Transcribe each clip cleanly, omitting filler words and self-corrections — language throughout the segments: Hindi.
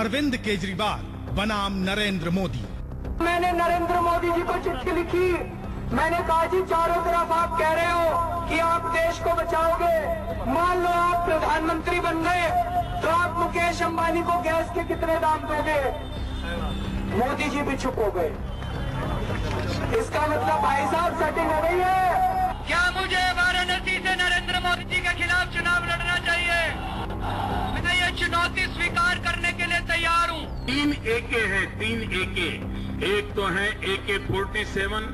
अरविंद केजरीवाल बनाम नरेंद्र मोदी। मैंने नरेंद्र मोदी जी को चिट्ठी लिखी। मैंने कहा जी चारों तरफ आप कह रहे हो कि आप देश को बचाओगे, मान लो आप प्रधानमंत्री बन गए तो आप मुकेश अंबानी को गैस के कितने दाम दोगे? मोदी जी भी चुप हो गए। इसका मतलब भाई साहब सेटिंग हो गई है। क्या मुझे वाराणसी से नरेंद्र मोदी जी के खिलाफ चुनाव लड़ना चाहिए? मैं ये चुनौती स्वीकार करने के लिए तैयार हूँ। 3 एके है, 3 एके। एक तो है AK-47,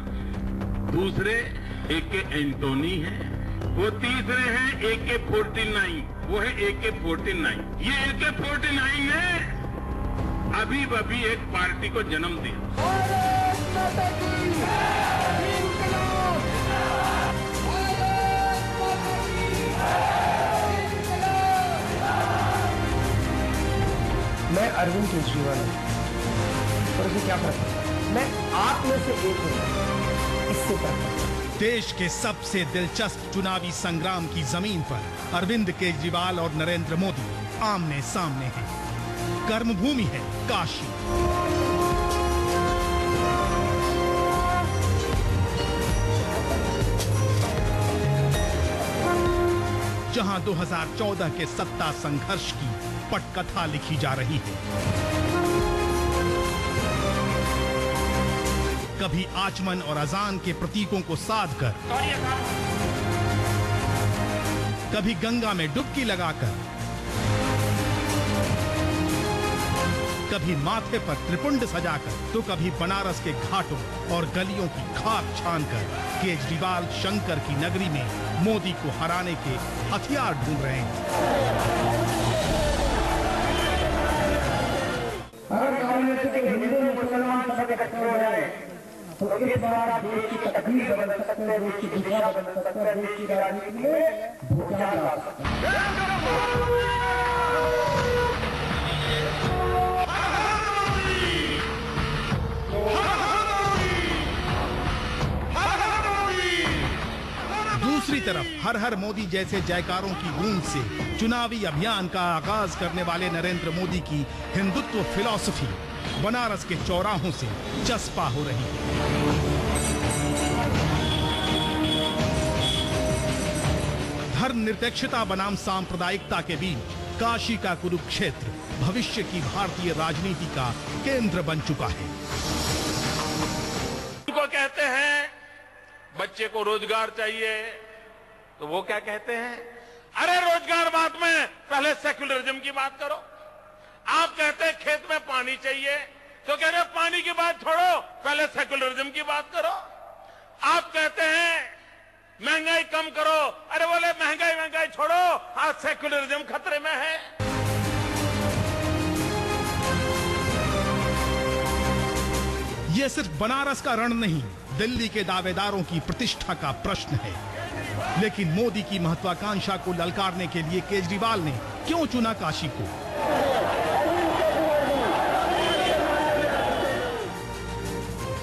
दूसरे AK एंटोनी है, वो तीसरे हैं AK-49, वो है AK-49। ये AK-49 ने अभी एक पार्टी को जन्म दिया। मैं अरविंद केजरीवाल हूँ और उसे क्या फर्क पड़ता है? मैं आप में से एक हूँ, इससे फर्क पड़ता है। देश के सबसे दिलचस्प चुनावी संग्राम की जमीन पर अरविंद केजरीवाल और नरेंद्र मोदी आमने सामने हैं। कर्मभूमि है काशी। जहां 2014 के सत्ता संघर्ष की पटकथा लिखी जा रही है। कभी आचमन और अजान के प्रतीकों को साध कर, कभी गंगा में डुबकी लगाकर, कभी माथे पर त्रिपुंड सजाकर, तो कभी बनारस के घाटों और गलियों की खाक छानकर केजरीवाल शंकर की नगरी में मोदी को हराने के हथियार ढूंढ रहे हैं। अगर कांग्रेस के हिंदू मुसलमान सब इकट्ठे हो जाए तो इस बार देश की तकदीर बदल सकते हैं, देश की दिशा बदल सकते हैं, देश की राजनीति में भूचाल ला सकते हैं। दूसरी तरफ हर हर मोदी जैसे जयकारों की गूंज से चुनावी अभियान का आगाज करने वाले नरेंद्र मोदी की हिंदुत्व फिलॉसफी बनारस के चौराहों से चस्पा हो रही है। धर्म निरपेक्षता बनाम सांप्रदायिकता के बीच काशी का कुरुक्षेत्र भविष्य की भारतीय राजनीति का केंद्र बन चुका है। उनको कहते हैं बच्चे को रोजगार चाहिए, तो वो क्या कहते हैं, अरे रोजगार बात में पहले सेक्युलरिज्म की बात करो। आप कहते हैं खेत में पानी चाहिए, तो कह रहे पानी की बात छोड़ो, पहले सेक्युलरिज्म की बात करो। आप कहते हैं महंगाई कम करो, अरे बोले महंगाई छोड़ो, आज सेक्युलरिज्म खतरे में है। ये सिर्फ बनारस का रण नहीं, दिल्ली के दावेदारों की प्रतिष्ठा का प्रश्न है। लेकिन मोदी की महत्वाकांक्षा को ललकारने के लिए केजरीवाल ने क्यों चुना काशी को?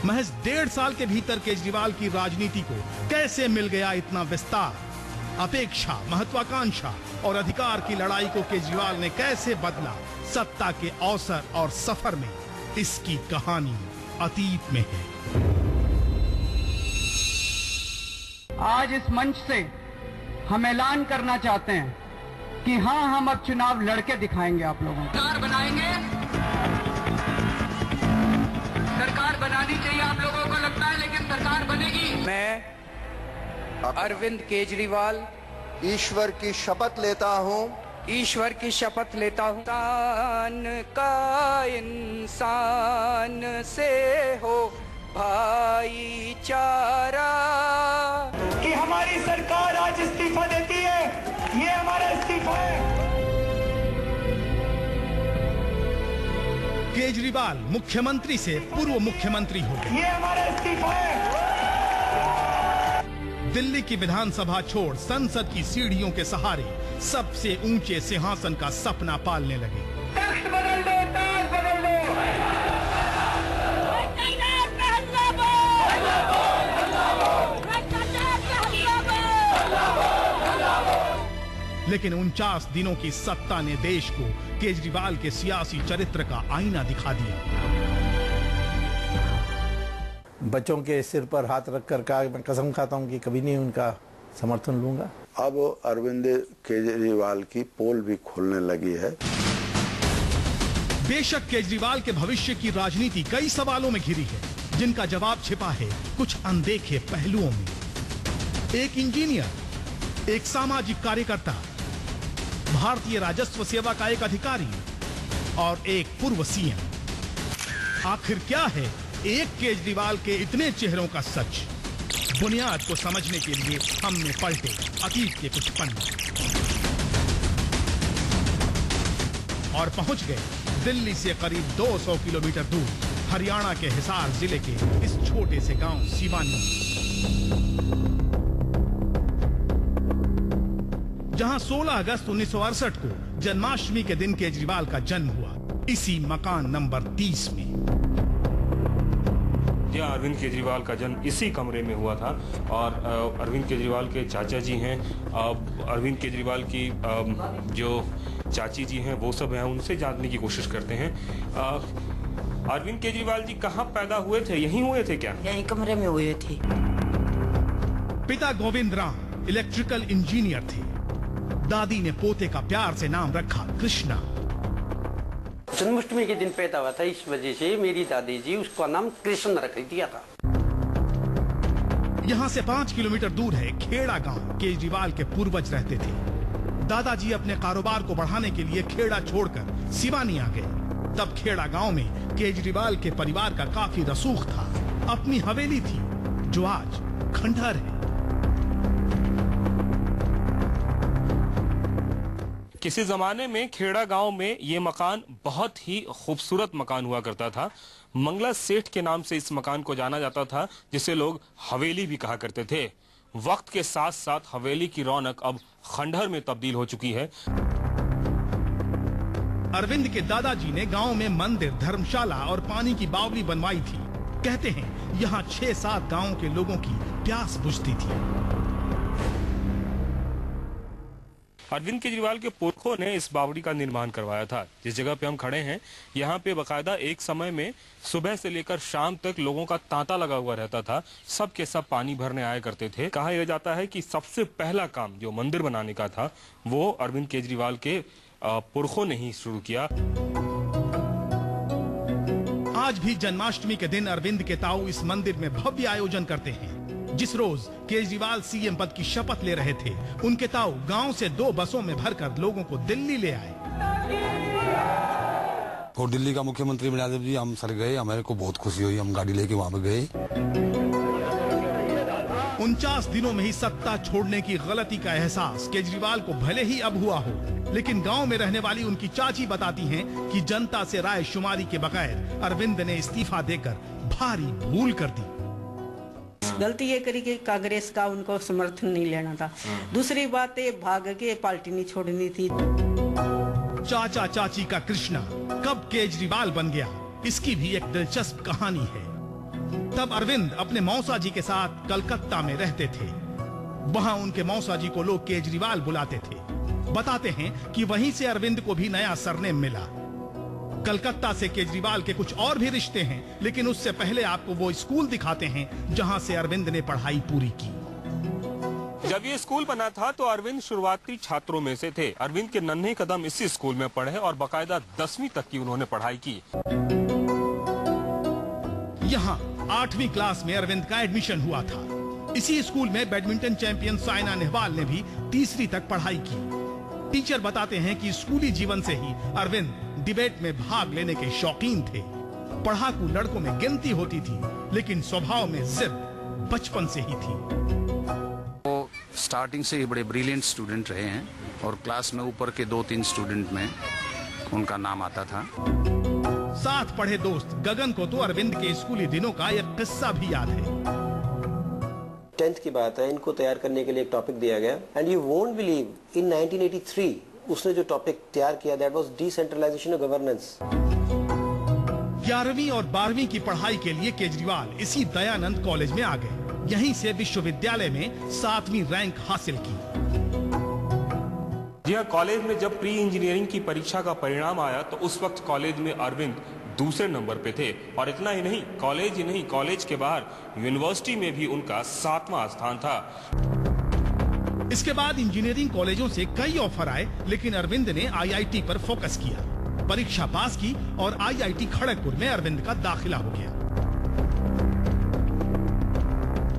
महज 1.5 साल के भीतर केजरीवाल की राजनीति को कैसे मिल गया इतना विस्तार? अपेक्षा, महत्वाकांक्षा और अधिकार की लड़ाई को केजरीवाल ने कैसे बदला सत्ता के अवसर और सफर में? इसकी कहानी अतीत में है। आज इस मंच से हम ऐलान करना चाहते हैं कि हाँ, हम अब चुनाव लड़के दिखाएंगे आप लोगों को। सरकार बनाएंगे, सरकार बनानी चाहिए आप लोगों को लगता है, लेकिन सरकार बनेगी। मैं अरविंद केजरीवाल ईश्वर की शपथ लेता हूँ, ईश्वर की शपथ लेता हूँ, इंसान का इंसान से हो भाईचारा। कि हमारी सरकार आज इस्तीफा देती है, ये हमारा इस्तीफा है। केजरीवाल मुख्यमंत्री से पूर्व मुख्यमंत्री हो गए। ये हमारा इस्तीफा है। दिल्ली की विधानसभा छोड़ संसद की सीढ़ियों के सहारे सबसे ऊंचे सिंहासन का सपना पालने लगे। तख्त बदल दो, ताज बदल दो। लेकिन 49 दिनों की सत्ता ने देश को केजरीवाल के सियासी चरित्र का आईना दिखा दिया। बच्चों के सिर पर हाथ रखकर कहा, मैं कसम खाता हूं कि कभी नहीं उनका समर्थन लूंगा। अब अरविंद केजरीवाल की पोल भी खोलने लगी है। बेशक केजरीवाल के भविष्य की राजनीति कई सवालों में घिरी है, जिनका जवाब छिपा है कुछ अनदेखे पहलुओं में। एक इंजीनियर, एक सामाजिक कार्यकर्ता, भारतीय राजस्व सेवा का एक अधिकारी और एक पूर्व सीएम। आखिर क्या है एक केजरीवाल के इतने चेहरों का सच? बुनियाद को समझने के लिए हमने पलटे अतीत के कुछ पन्ने और पहुंच गए दिल्ली से करीब 200 किलोमीटर दूर हरियाणा के हिसार जिले के इस छोटे से गांव सिवानी, जहां 16 अगस्त 1968 को जन्माष्टमी के दिन केजरीवाल का जन्म हुआ, इसी मकान नंबर 30 में। अरविंद केजरीवाल का जन्म इसी कमरे में हुआ था और अरविंद केजरीवाल के चाचा जी हैं, अरविंद केजरीवाल की जो चाची जी हैं वो सब हैं, उनसे जानने की कोशिश करते हैं। अरविंद केजरीवाल जी कहाँ पैदा हुए थे? यहीं हुए थे क्या? यहीं कमरे में हुए थे। पिता गोविंद राम इलेक्ट्रिकल इंजीनियर थे। दादी ने पोते का प्यार से नाम रखा कृष्णा। जन्माष्टमी के दिन पैदा हुआ था, इस वजह से मेरी दादी जी उसका नाम कृष्ण रख दिया था। यहाँ से 5 किलोमीटर दूर है खेड़ा गांव। केजरीवाल के पूर्वज रहते थे। दादाजी अपने कारोबार को बढ़ाने के लिए खेड़ा छोड़कर सिवानी आ गए। तब खेड़ा गांव में केजरीवाल के परिवार का काफी रसूख था। अपनी हवेली थी जो आज खंडहर है। किसी जमाने में खेड़ा गांव में ये मकान बहुत ही खूबसूरत मकान हुआ करता था। मंगला सेठ के नाम से इस मकान को जाना जाता था, जिसे लोग हवेली भी कहा करते थे। वक्त के साथ साथ हवेली की रौनक अब खंडहर में तब्दील हो चुकी है। अरविंद के दादाजी ने गांव में मंदिर, धर्मशाला और पानी की बावली बनवाई थी। कहते हैं यहाँ 6-7 गांवों के लोगों की प्यास बुझती थी। अरविंद केजरीवाल के पुरखों ने इस बावड़ी का निर्माण करवाया था। जिस जगह पे हम खड़े हैं, यहाँ पे बकायदा एक समय में सुबह से लेकर शाम तक लोगों का तांता लगा हुआ रहता था। सब के सब पानी भरने आया करते थे। कहा यह जाता है कि सबसे पहला काम जो मंदिर बनाने का था वो अरविंद केजरीवाल के पुरखों ने ही शुरू किया। आज भी जन्माष्टमी के दिन अरविंद के ताऊ इस मंदिर में भव्य आयोजन करते हैं। जिस रोज केजरीवाल सीएम पद की शपथ ले रहे थे, उनके ताऊ गांव से 2 बसों में भरकर लोगों को दिल्ली ले आए। और दिल्ली का मुख्यमंत्री बना जी, हम सर गए, हमारे को बहुत खुशी हुई, हम गाड़ी लेके वहाँ पे गए। 49 दिनों में ही सत्ता छोड़ने की गलती का एहसास केजरीवाल को भले ही अब हुआ हो, लेकिन गांव में रहने वाली उनकी चाची बताती हैं कि जनता से राय शुमारी के बगैर अरविंद ने इस्तीफा देकर भारी भूल कर दी। गलती ये करी कि कांग्रेस का उनको समर्थन नहीं लेना था। दूसरी बात ये भाग के पार्टी नहीं छोड़नी थी। चाचा चाची का कृष्णा कब केजरीवाल बन गया, इसकी भी एक दिलचस्प कहानी है। तब अरविंद अपने मौसा जी के साथ कलकत्ता में रहते थे। वहां उनके मौसा जी को लोग केजरीवाल बुलाते थे। बताते हैं कि वहीं से अरविंद को भी नया सरनेम मिला। कलकत्ता से केजरीवाल के कुछ और भी रिश्ते हैं, लेकिन उससे पहले आपको वो स्कूल दिखाते हैं जहां से अरविंद ने पढ़ाई पूरी की। जब ये स्कूल बना था तो अरविंद शुरुआती छात्रों में से थे। अरविंद के नन्हे कदम इसी स्कूल में पढ़े और बाकायदा 10वीं तक की उन्होंने पढ़ाई की। यहाँ 8वीं क्लास में अरविंद का एडमिशन हुआ था। इसी स्कूल में बैडमिंटन चैंपियन साइना नेहवाल ने भी 3री तक पढ़ाई की। टीचर बताते हैं कि स्कूली जीवन से ही अरविंद डिबेट में भाग लेने के शौकीन थे। पढ़ाकू लड़कों में गिनती होती थी, लेकिन स्वभाव में जिद बचपन से ही थी। वो स्टार्टिंग से ही बड़े ब्रिलियंट स्टूडेंट रहे हैं और क्लास में ऊपर के 2-3 स्टूडेंट में उनका नाम आता था। साथ पढ़े दोस्त गगन को तो अरविंद के स्कूली दिनों का एक किस्सा भी याद है। 10th की बात है, इनको तैयार करने के लिए एक टॉपिक दिया गया and you won't believe in 1983 उसने जो टॉपिक तैयार किया that was decentralization of governance. 11वीं और 12वीं की पढ़ाई के लिए केजरीवाल इसी दयानंद कॉलेज में आ गए। यहीं से विश्वविद्यालय में 7वीं रैंक हासिल की। जी हाँ, कॉलेज में जब प्री इंजीनियरिंग की परीक्षा का परिणाम आया तो उस वक्त कॉलेज में अरविंद दूसरे नंबर पे थे। और इतना ही नहीं, कॉलेज के बाहर यूनिवर्सिटी में भी उनका 7वां स्थान था। इसके बाद इंजीनियरिंग कॉलेजों से कई ऑफर आए, लेकिन अरविंद ने आईआईटी पर फोकस किया, परीक्षा पास की और आईआईटी खड़गपुर में अरविंद का दाखिला हो गया।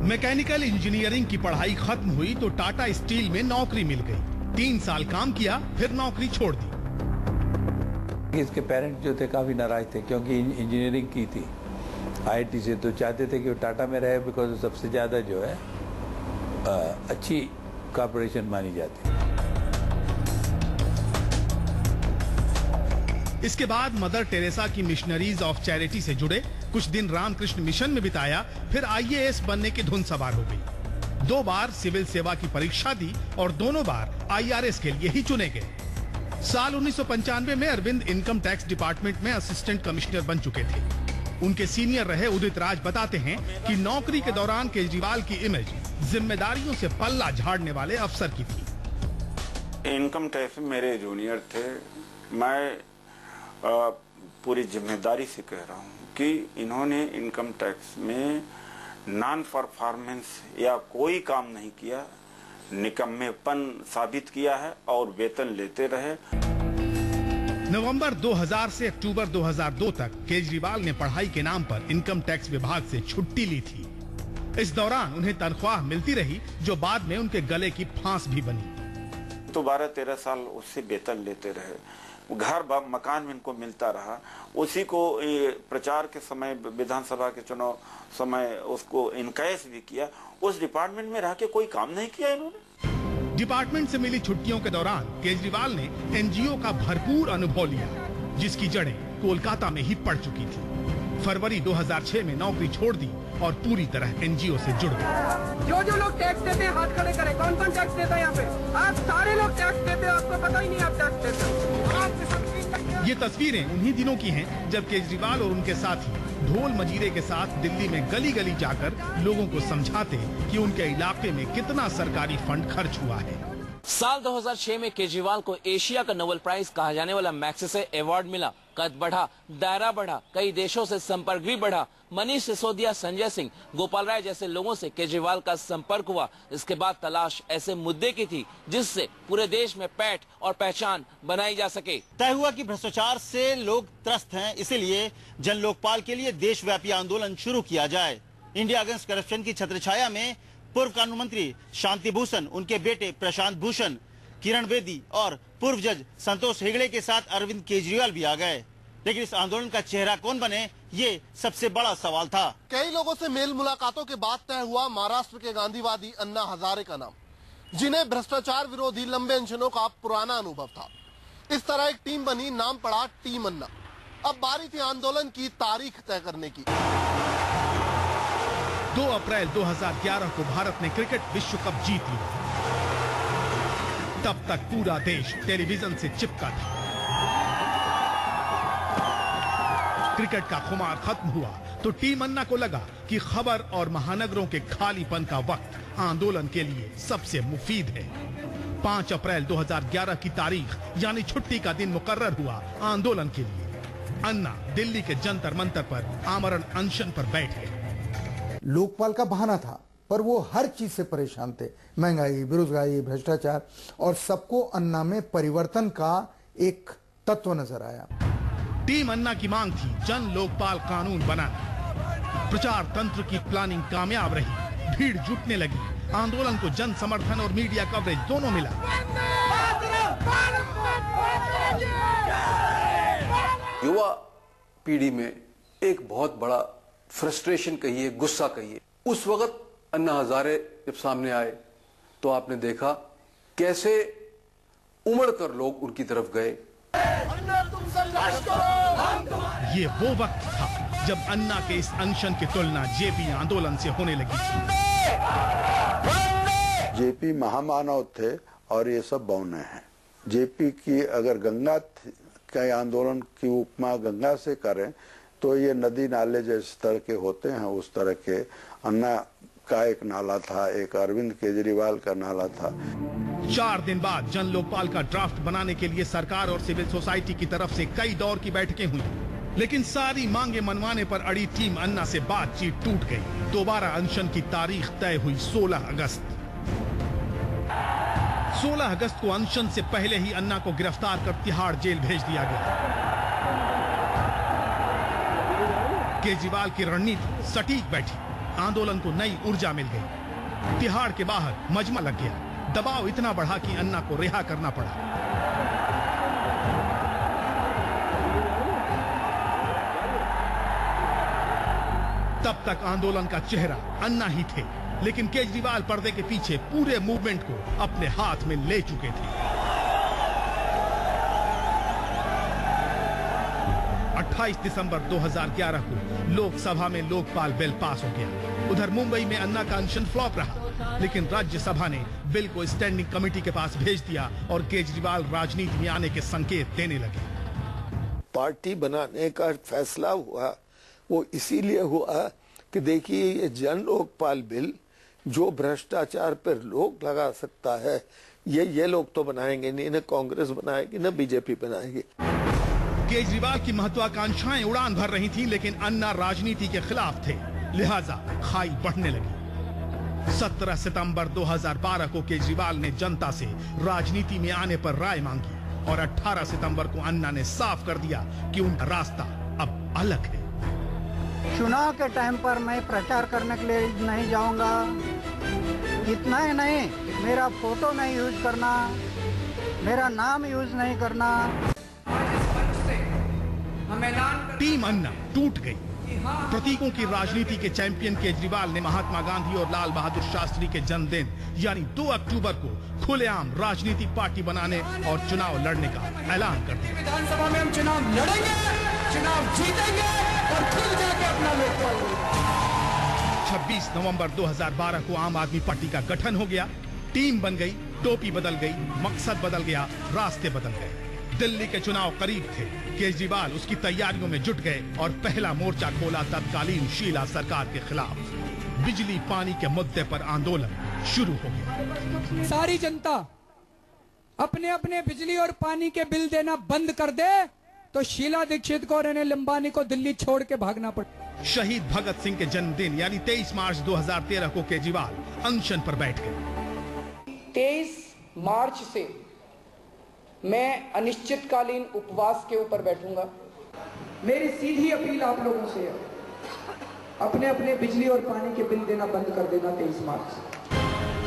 मैकेनिकल इंजीनियरिंग की पढ़ाई खत्म हुई तो टाटा स्टील में नौकरी मिल गई। 3 साल काम किया, फिर नौकरी छोड़ दी। इसके पेरेंट्स जो थे काफी नाराज थे, क्योंकि इंजीनियरिंग की थी आईआईटी से, तो चाहते थे कि वो टाटा में रहे, बिकॉज सबसे ज्यादा जो है अच्छी कॉर्पोरेशन मानी जाती है। इसके बाद मदर टेरेसा की मिशनरीज ऑफ चैरिटी से जुड़े, कुछ दिन रामकृष्ण मिशन में बिताया, फिर आईएएस बनने की धुन सवार हो गई। 2 बार सिविल सेवा की परीक्षा दी और दोनों बार आईआरएस के लिए ही चुने गए। साल 1995 में अरविंद इनकम टैक्स डिपार्टमेंट में असिस्टेंट कमिश्नर बन चुके थे। उनके सीनियर रहे उदित राज बताते हैं कि नौकरी के दौरान केजरीवाल की इमेज जिम्मेदारियों से पल्ला झाड़ने वाले अफसर की थी। इनकम टैक्स में मेरे जूनियर थे। मैं पूरी जिम्मेदारी से कह रहा हूँ कि इन्होंने इनकम टैक्स में नॉन परफॉर्मेंस या कोई काम नहीं किया, निकम्मेपन साबित किया है और वेतन लेते रहे। नवंबर 2000 से अक्टूबर 2002 तक केजरीवाल ने पढ़ाई के नाम पर इनकम टैक्स विभाग से छुट्टी ली थी। इस दौरान उन्हें तनख्वाह मिलती रही, जो बाद में उनके गले की फांस भी बनी। तो 12-13 साल उससे वेतन लेते रहे, घर मकान में इनको मिलता रहा। उसी को प्रचार के समय, विधानसभा के चुनाव समय उसको इनकैश भी किया। उस डिपार्टमेंट में रह के कोई काम नहीं किया इन्होंने। डिपार्टमेंट से मिली छुट्टियों के दौरान केजरीवाल ने एनजीओ का भरपूर अनुभव लिया, जिसकी जड़ें कोलकाता में ही पड़ चुकी थी। फरवरी 2006 में नौकरी छोड़ दी और पूरी तरह एनजीओ से जुड़ गए। जो लोग टैक्स देते हैं हाथ खड़े करें। कौन कौन टैक्स देता है यहाँ पे? आप सारे लोग टैक्स देते हो, आपको पता ही नहीं आप टैक्स देते हो। ये तस्वीरें उन्हीं दिनों की हैं जब केजरीवाल और उनके साथी ढोल मजीरे के साथ दिल्ली में गली गली जाकर लोगों को समझाते कि उनके इलाके में कितना सरकारी फंड खर्च हुआ है। साल 2006 में केजरीवाल को एशिया का नोबेल प्राइज कहा जाने वाला मैग्सेसे अवार्ड मिला। कद बढ़ा, दायरा बढ़ा, कई देशों से संपर्क भी बढ़ा। मनीष सिसोदिया, संजय सिंह, गोपाल राय जैसे लोगों से केजरीवाल का संपर्क हुआ। इसके बाद तलाश ऐसे मुद्दे की थी जिससे पूरे देश में पैठ और पहचान बनाई जा सके। तय हुआ कि भ्रष्टाचार से लोग त्रस्त हैं, इसीलिए जन लोकपाल के लिए देशव्यापी आंदोलन शुरू किया जाए। इंडिया अगेंस्ट करप्शन की छत्रछाया में पूर्व कानून मंत्री शांति भूषण, उनके बेटे प्रशांत भूषण, किरण बेदी और पूर्व जज संतोष हेगड़े के साथ अरविंद केजरीवाल भी आ गए। लेकिन इस आंदोलन का चेहरा कौन बने, ये सबसे बड़ा सवाल था। कई लोगों से मेल मुलाकातों के बाद तय हुआ महाराष्ट्र के गांधीवादी अन्ना हजारे का नाम, जिन्हें भ्रष्टाचार विरोधी लंबे अनशनों का पुराना अनुभव था। इस तरह एक टीम बनी, नाम पड़ा टीम अन्ना। अब बारी थी आंदोलन की तारीख तय करने की। 2 अप्रैल 2011 को भारत ने क्रिकेट विश्व कप जीत लिया। तब तक पूरा देश टेलीविजन से चिपका था। क्रिकेट का खुमार खत्म हुआ तो टीम अन्ना को लगा कि खबर और महानगरों के खालीपन का वक्त आंदोलन के लिए सबसे मुफीद है। 5 अप्रैल 2011 की तारीख यानी छुट्टी का दिन मुकर्रर हुआ आंदोलन के लिए। अन्ना दिल्ली के जंतर मंतर पर आमरण अनशन पर बैठे। लोकपाल का बहाना था, पर वो हर चीज से परेशान थे, महंगाई, बेरोजगारी, भ्रष्टाचार, और सबको अन्ना में परिवर्तन का एक तत्व नजर आया। टीम अन्ना की मांग थी जन लोकपाल कानून बनाना। प्रचार तंत्र की प्लानिंग कामयाब रही, भीड़ जुटने लगी, आंदोलन को जन समर्थन और मीडिया कवरेज दोनों मिला। युवा पीढ़ी में एक बहुत बड़ा फ्रस्ट्रेशन कहिए, गुस्सा कहिए। उस वक्त अन्ना हजारे जब सामने आए तो आपने देखा कैसे उमड़कर लोग उनकी तरफ गए। ये वो वक्त था जब अन्ना के इस अनशन की तुलना जेपी आंदोलन से होने लगी थी। जेपी महामानव थे और ये सब बौने हैं। जेपी की अगर गंगा के आंदोलन की उपमा गंगा से करें तो ये नदी नाले जिस तरह के होते हैं उस तरह के अन्ना का एक नाला था, एक अरविंद केजरीवाल का नाला था। 4 दिन बाद जन लोकपाल का ड्राफ्ट बनाने के लिए सरकार और सिविल सोसाइटी की तरफ से कई दौर की बैठकें हुई, लेकिन सारी मांगे मनवाने पर अड़ी टीम अन्ना से बातचीत टूट गई। दोबारा अनशन की तारीख तय हुई 16 अगस्त। 16 अगस्त को अनशन से पहले ही अन्ना को गिरफ्तार कर तिहाड़ जेल भेज दिया गया। केजरीवाल की रणनीति सटीक बैठी, आंदोलन को नई ऊर्जा मिल गई। तिहाड़ के बाहर मजमा लग गया, दबाव इतना बढ़ा कि अन्ना को रिहा करना पड़ा। तब तक आंदोलन का चेहरा अन्ना ही थे, लेकिन केजरीवाल पर्दे के पीछे पूरे मूवमेंट को अपने हाथ में ले चुके थे। 28 दिसंबर 2011 को लोकसभा में लोकपाल बिल पास हो गया। उधर मुंबई में अन्ना का अनशन फ्लॉप रहा, लेकिन राज्यसभा ने बिल को स्टैंडिंग कमेटी के पास भेज दिया और केजरीवाल राजनीति में आने के संकेत देने लगे। पार्टी बनाने का फैसला हुआ वो इसीलिए हुआ कि देखिए ये जन लोकपाल बिल जो भ्रष्टाचार पर रोक लगा सकता है, ये लोग तो बनाएंगे नहीं, न कांग्रेस बनाएगी न बीजेपी बनाएगी। केजरीवाल की महत्वाकांक्षाएं उड़ान भर रही थी, लेकिन अन्ना राजनीति के खिलाफ थे, लिहाजा खाई बढ़ने लगी। 17 सितंबर 2012 को केजरीवाल ने जनता से राजनीति में आने पर राय मांगी और 18 सितंबर को अन्ना ने साफ कर दिया कि उनका रास्ता अब अलग है। चुनाव के टाइम पर मैं प्रचार करने के लिए नहीं जाऊंगा, इतना ही नहीं, मेरा फोटो नहीं यूज करना, मेरा नाम यूज नहीं करना। टीम अन्ना टूट गई। प्रतीकों की राजनीति के चैंपियन केजरीवाल ने महात्मा गांधी और लाल बहादुर शास्त्री के जन्मदिन यानी 2 अक्टूबर को खुलेआम राजनीतिक पार्टी बनाने और चुनाव लड़ने का ऐलान कर दिया। विधानसभा में हम चुनाव लड़ेंगे, चुनाव जीतेंगे और खुद जाके अपना लोकपाल। 26 नवंबर 2012 को आम आदमी पार्टी का गठन हो गया। टीम बन गई, टोपी बदल गई, मकसद बदल गया, रास्ते बदल गए। दिल्ली के चुनाव करीब थे, केजरीवाल उसकी तैयारियों में जुट गए और पहला मोर्चा खोला तत्कालीन शीला सरकार के खिलाफ। बिजली पानी के मुद्दे पर आंदोलन शुरू हो गया। सारी जनता अपने अपने बिजली और पानी के बिल देना बंद कर दे तो शीला दीक्षित को और अनिल अंबानी को दिल्ली छोड़ के भागना पड़े। शहीद भगत सिंह के जन्मदिन यानी 23 मार्च 2013 को केजरीवाल अनशन पर बैठ गए। 23 मार्च से मैं अनिश्चितकालीन उपवास के ऊपर बैठूंगा। मेरी सीधी अपील आप लोगों से है, अपने अपने बिजली और पानी के बिल देना बंद कर देना 23 मार्च।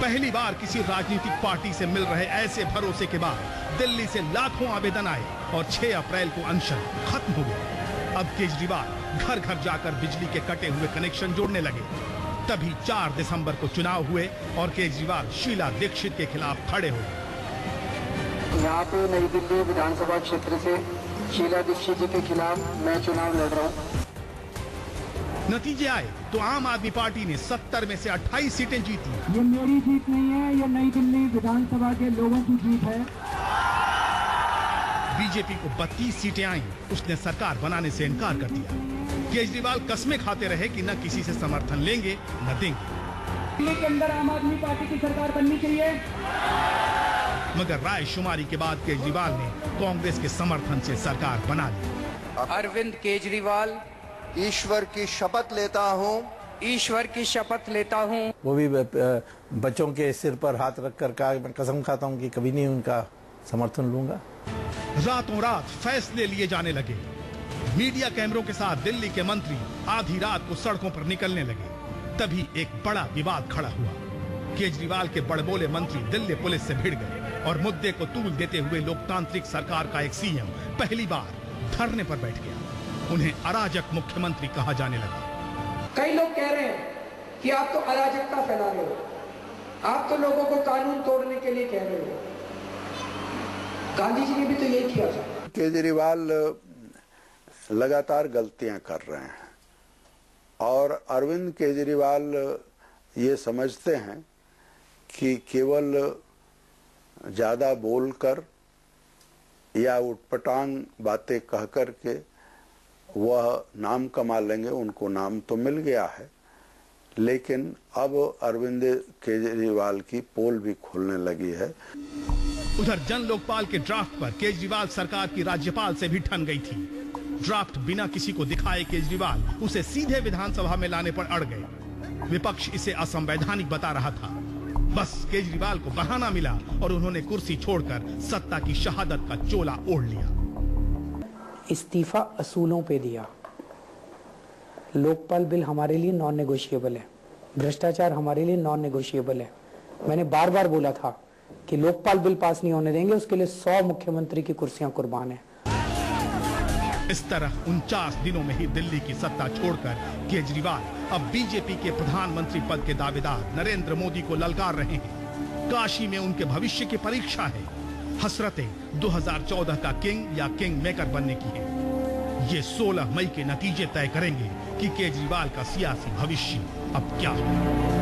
पहली बार किसी राजनीतिक पार्टी से मिल रहे ऐसे भरोसे के बाद दिल्ली से लाखों आवेदन आए और 6 अप्रैल को अनशन खत्म हो गया। अब केजरीवाल घर घर जाकर बिजली के कटे हुए कनेक्शन जोड़ने लगे। तभी 4 दिसंबर को चुनाव हुए और केजरीवाल शीला दीक्षित के खिलाफ खड़े हो गए। यहाँ पे नई दिल्ली विधानसभा क्षेत्र से शीला दीक्षित जी के खिलाफ मैं चुनाव लड़ रहा हूँ। नतीजे आए तो आम आदमी पार्टी ने 70 में से 28 सीटें जीती। ये मेरी जीत नहीं है, ये नई दिल्ली विधानसभा के लोगों की जीत है। बीजेपी को 32 सीटें आईं, उसने सरकार बनाने से इनकार कर दिया। केजरीवाल कस्में खाते रहे कि न किसी से समर्थन लेंगे न देंगे। दिल्ली के अंदर आम आदमी पार्टी की सरकार बननी चाहिए, मगर राय शुमारी के बाद केजरीवाल ने कांग्रेस के समर्थन से सरकार बना ली। अरविंद केजरीवाल ईश्वर की शपथ लेता हूँ, ईश्वर की शपथ लेता हूँ। वो भी बच्चों के सिर पर हाथ रखकर कहा, मैं कसम खाता हूँ कि कभी नहीं उनका समर्थन लूंगा। रातों रात फैसले लिए जाने लगे। मीडिया कैमरों के साथ दिल्ली के मंत्री आधी रात को सड़कों पर निकलने लगे। तभी एक बड़ा विवाद खड़ा हुआ। केजरीवाल के बड़बोले मंत्री दिल्ली पुलिस से भिड़ गए और मुद्दे को तूल देते हुए लोकतांत्रिक सरकार का एक सीएम पहली बार धरने पर बैठ गया। उन्हें अराजक मुख्यमंत्री कहा जाने लगा। कई लोग कह रहे हैं कि आप तो अराजकता फैला रहे हो, आप तो लोगों को कानून तोड़ने के लिए कह रहे हो। गांधी जी ने भी तो यही किया था। केजरीवाल लगातार गलतियां कर रहे हैं और अरविंद केजरीवाल ये समझते हैं कि केवल ज्यादा बोलकर या उटपटांग बातें कह कर के वह नाम कमा लेंगे। उनको नाम तो मिल गया है, लेकिन अब अरविंद केजरीवाल की पोल भी खुलने लगी है। उधर जन लोकपाल के ड्राफ्ट पर केजरीवाल सरकार की राज्यपाल से भी ठन गई थी। ड्राफ्ट बिना किसी को दिखाए केजरीवाल उसे सीधे विधानसभा में लाने पर अड़ गए। विपक्ष इसे असंवैधानिक बता रहा था। बस केजरीवाल को बहाना मिला और उन्होंने कुर्सी छोड़कर सत्ता की शहादत का चोला ओढ़ लिया। इस्तीफा असूलों पे दिया। लोकपाल बिल हमारे लिए नॉन नेगोशिएबल है, भ्रष्टाचार हमारे लिए नॉन नेगोशिएबल है। मैंने बार बार बोला था कि लोकपाल बिल पास नहीं होने देंगे, उसके लिए 100 मुख्यमंत्री की कुर्सियां कुर्बान है। इस तरह 49 दिनों में ही दिल्ली की सत्ता छोड़कर केजरीवाल अब बीजेपी के प्रधानमंत्री पद के दावेदार नरेंद्र मोदी को ललकार रहे हैं। काशी में उनके भविष्य की परीक्षा है। हसरतें 2014 का किंग या किंग मेकर बनने की है। ये 16 मई के नतीजे तय करेंगे कि केजरीवाल का सियासी भविष्य अब क्या हो।